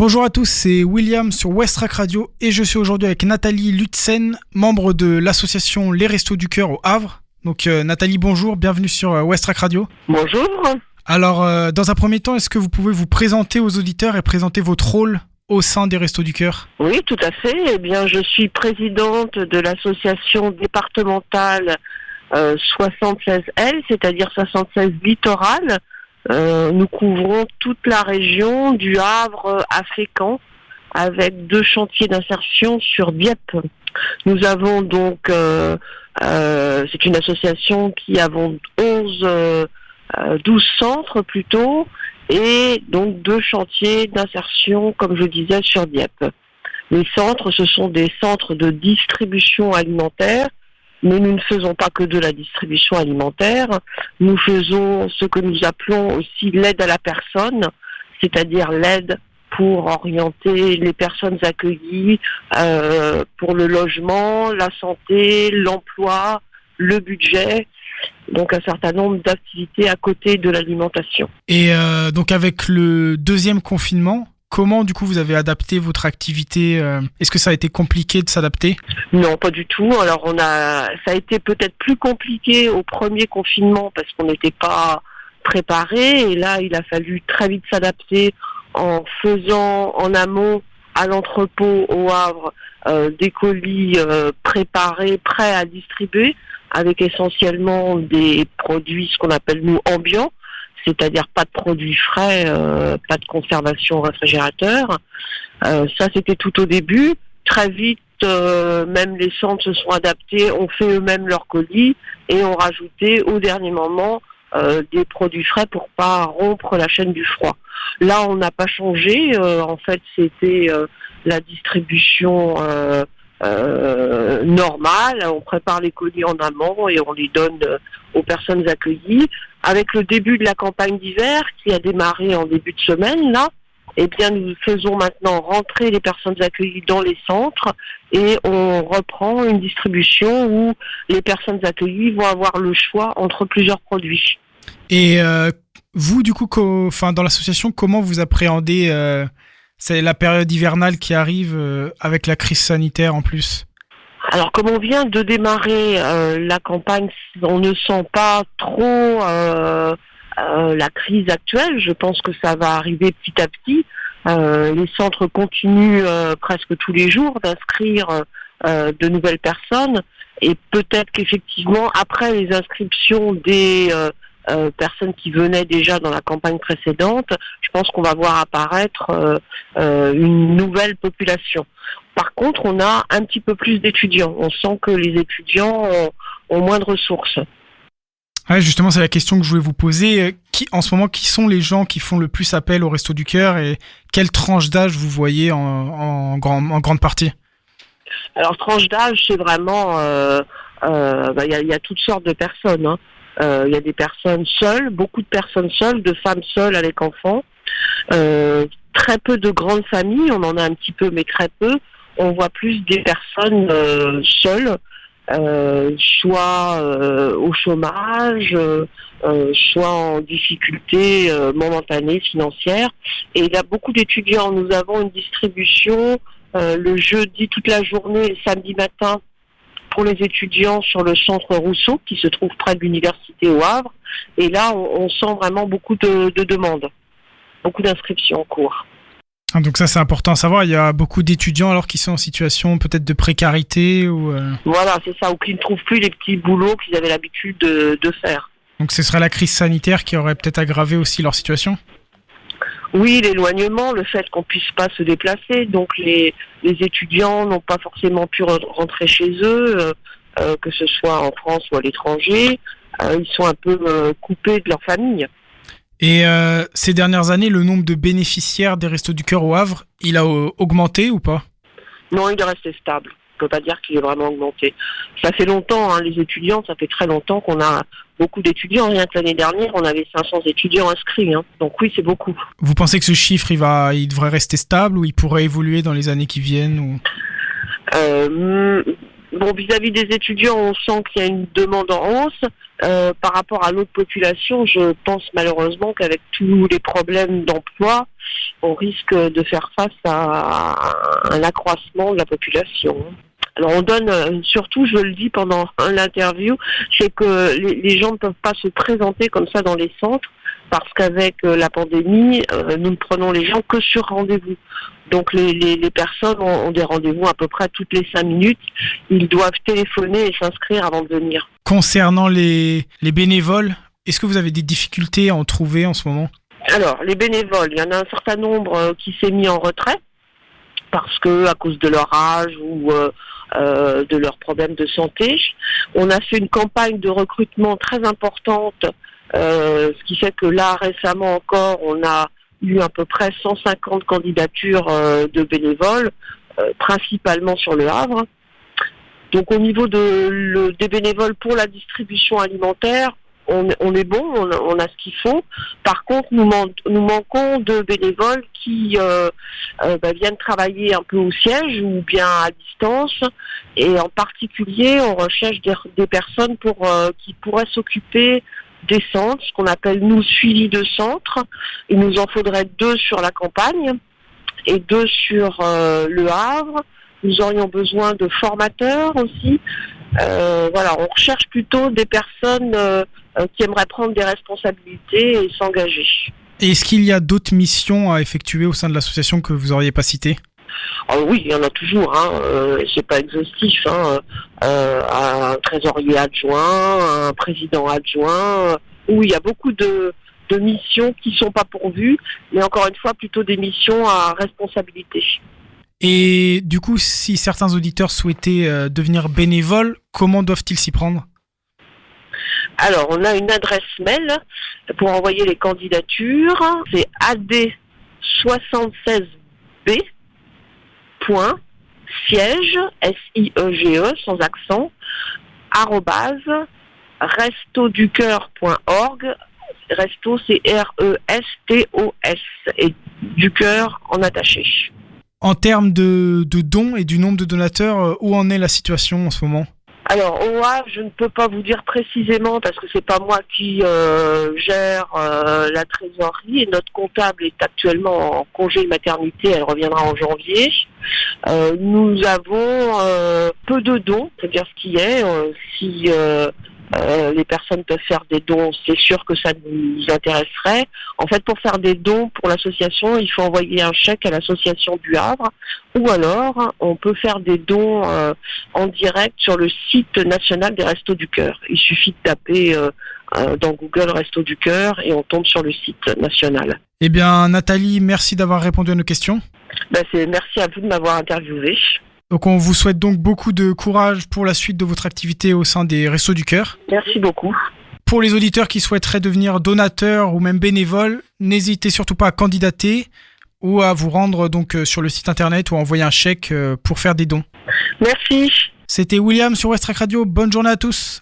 Bonjour à tous, c'est William sur Westrack Radio et je suis aujourd'hui avec Nathalie Lutzen, membre de l'association Les Restos du Cœur au Havre. Donc Nathalie, bonjour, bienvenue sur Westrack Radio. Bonjour. Alors, dans un premier temps, est-ce que vous pouvez vous présenter aux auditeurs et présenter votre rôle au sein des Restos du Cœur ? Oui, tout à fait. Eh bien, je suis présidente de l'association départementale 76L, c'est-à-dire 76 littorales. Nous couvrons toute la région du Havre à Fécamp avec 2 chantiers d'insertion sur Dieppe. Nous avons donc, c'est une association qui a 12 centres plutôt, et donc 2 chantiers d'insertion, comme je disais, sur Dieppe. Les centres, ce sont des centres de distribution alimentaire, mais nous ne faisons pas que de la distribution alimentaire. Nous faisons ce que nous appelons aussi l'aide à la personne, c'est-à-dire l'aide pour orienter les personnes accueillies pour le logement, la santé, l'emploi, le budget. Donc un certain nombre d'activités à côté de l'alimentation. Et donc avec le deuxième confinement, comment du coup vous avez adapté votre activité ? Est-ce que ça a été compliqué de s'adapter ? Non, pas du tout. Alors ça a été peut-être plus compliqué au premier confinement parce qu'on n'était pas préparé, et là il a fallu très vite s'adapter en faisant en amont à l'entrepôt au Havre des colis préparés, prêts à distribuer, avec essentiellement des produits, ce qu'on appelle nous ambiants, c'est-à-dire pas de produits frais, pas de conservation au réfrigérateur. Ça, c'était tout au début. Très vite, même les centres se sont adaptés, ont fait eux-mêmes leurs colis et ont rajouté au dernier moment des produits frais pour pas rompre la chaîne du froid. Là, on n'a pas changé. En fait, c'était la distribution normale. On prépare les colis en amont et on les donne aux personnes accueillies. Avec le début de la campagne d'hiver qui a démarré en début de semaine, là, eh bien, nous faisons maintenant rentrer les personnes accueillies dans les centres et on reprend une distribution où les personnes accueillies vont avoir le choix entre plusieurs produits. Et vous, du coup, dans l'association, comment vous appréhendez c'est la période hivernale qui arrive avec la crise sanitaire en plus ? Alors, comme on vient de démarrer la campagne, on ne sent pas trop la crise actuelle. Je pense que ça va arriver petit à petit. Les centres continuent presque tous les jours d'inscrire de nouvelles personnes. Et peut-être qu'effectivement, après les inscriptions des personnes qui venaient déjà dans la campagne précédente, je pense qu'on va voir apparaître une nouvelle population. Par contre, on a un petit peu plus d'étudiants. On sent que les étudiants ont moins de ressources. Ouais, justement, c'est la question que je voulais vous poser. En ce moment, qui sont les gens qui font le plus appel au Resto du Cœur et quelle tranche d'âge vous voyez en grande partie ? Alors, tranche d'âge, c'est vraiment... y a toutes sortes de personnes. Hein. Y a des personnes seules, beaucoup de personnes seules, de femmes seules avec enfants. Très peu de grandes familles, on en a un petit peu, mais très peu. On voit plus des personnes seules, soit au chômage, soit en difficulté momentanée financière. Et il y a beaucoup d'étudiants. Nous avons une distribution le jeudi toute la journée, le samedi matin, pour les étudiants sur le centre Rousseau, qui se trouve près de l'université au Havre. Et là, on sent vraiment beaucoup de demandes, beaucoup d'inscriptions en cours. Donc ça, c'est important à savoir. Il y a beaucoup d'étudiants alors qui sont en situation peut-être de précarité ou... Voilà, c'est ça, ou qui ne trouvent plus les petits boulots qu'ils avaient l'habitude de faire. Donc ce serait la crise sanitaire qui aurait peut-être aggravé aussi leur situation ? Oui, l'éloignement, le fait qu'on puisse pas se déplacer, donc les étudiants n'ont pas forcément pu rentrer chez eux, que ce soit en France ou à l'étranger. Ils sont un peu coupés de leur famille. Et ces dernières années, le nombre de bénéficiaires des Restos du Cœur au Havre, il a augmenté ou pas ? Non, il est resté stable. On ne peut pas dire qu'il est vraiment augmenté. Ça fait longtemps, hein, les étudiants, ça fait très longtemps qu'on a beaucoup d'étudiants. Rien que l'année dernière, on avait 500 étudiants inscrits. Hein. Donc oui, c'est beaucoup. Vous pensez que ce chiffre, il devrait rester stable ou il pourrait évoluer dans les années qui viennent ou... Bon, vis-à-vis des étudiants, on sent qu'il y a une demande en hausse. Par rapport à l'autre population, je pense malheureusement qu'avec tous les problèmes d'emploi, on risque de faire face à un accroissement de la population. Alors on donne, surtout je le dis pendant l'interview, c'est que les gens ne peuvent pas se présenter comme ça dans les centres parce qu'avec la pandémie, nous ne prenons les gens que sur rendez-vous. Donc les personnes ont des rendez-vous à peu près toutes les 5 minutes. Ils doivent téléphoner et s'inscrire avant de venir. Concernant les bénévoles, est-ce que vous avez des difficultés à en trouver en ce moment ? Alors les bénévoles, il y en a un certain nombre qui s'est mis en retrait parce que à cause de leur âge ou de leurs problèmes de santé. On a fait une campagne de recrutement très importante, ce qui fait que là, récemment encore, on a eu à peu près 150 candidatures de bénévoles, principalement sur le Havre. Donc au niveau des bénévoles pour la distribution alimentaire, on est bon, on a ce qu'il faut. Par contre, nous manquons de bénévoles qui viennent travailler un peu au siège ou bien à distance. Et en particulier, on recherche des personnes qui pourraient s'occuper des centres, ce qu'on appelle nous suivi de centre. Il nous en faudrait 2 sur la campagne et 2 sur le Havre. Nous aurions besoin de formateurs aussi. Voilà, on recherche plutôt des personnes qui aimeraient prendre des responsabilités et s'engager. Et est-ce qu'il y a d'autres missions à effectuer au sein de l'association que vous n'auriez pas citées ? Oui, il y en a toujours, c'est pas exhaustif, un trésorier adjoint, un président adjoint, oui, il y a beaucoup de missions qui sont pas pourvues, mais encore une fois, plutôt des missions à responsabilité. Et du coup, si certains auditeurs souhaitaient devenir bénévoles, comment doivent-ils s'y prendre ? Alors, on a une adresse mail pour envoyer les candidatures, c'est ad76b. Siège, SIEGE, sans accent, @restoducoeur.org. Resto, c'est RESTOS, et du cœur en attaché. En termes de dons et du nombre de donateurs, où en est la situation en ce moment ? Alors, au Havre, je ne peux pas vous dire précisément parce que c'est pas moi qui gère la trésorerie et notre comptable est actuellement en congé maternité, elle reviendra en janvier. Nous avons peu de dons, c'est-à-dire ce qui est, si les personnes peuvent faire des dons, c'est sûr que ça nous intéresserait. En fait, pour faire des dons pour l'association, il faut envoyer un chèque à l'association du Havre, ou alors on peut faire des dons en direct sur le site national des Restos du Cœur. Il suffit de taper dans Google Restos du Cœur et on tombe sur le site national. Eh bien, Nathalie, merci d'avoir répondu à nos questions. Merci à vous de m'avoir interviewé. Donc on vous souhaite donc beaucoup de courage pour la suite de votre activité au sein des Restos du Cœur. Merci beaucoup. Pour les auditeurs qui souhaiteraient devenir donateurs ou même bénévoles, n'hésitez surtout pas à candidater ou à vous rendre donc sur le site internet ou à envoyer un chèque pour faire des dons. Merci. C'était William sur Westrack Radio. Bonne journée à tous.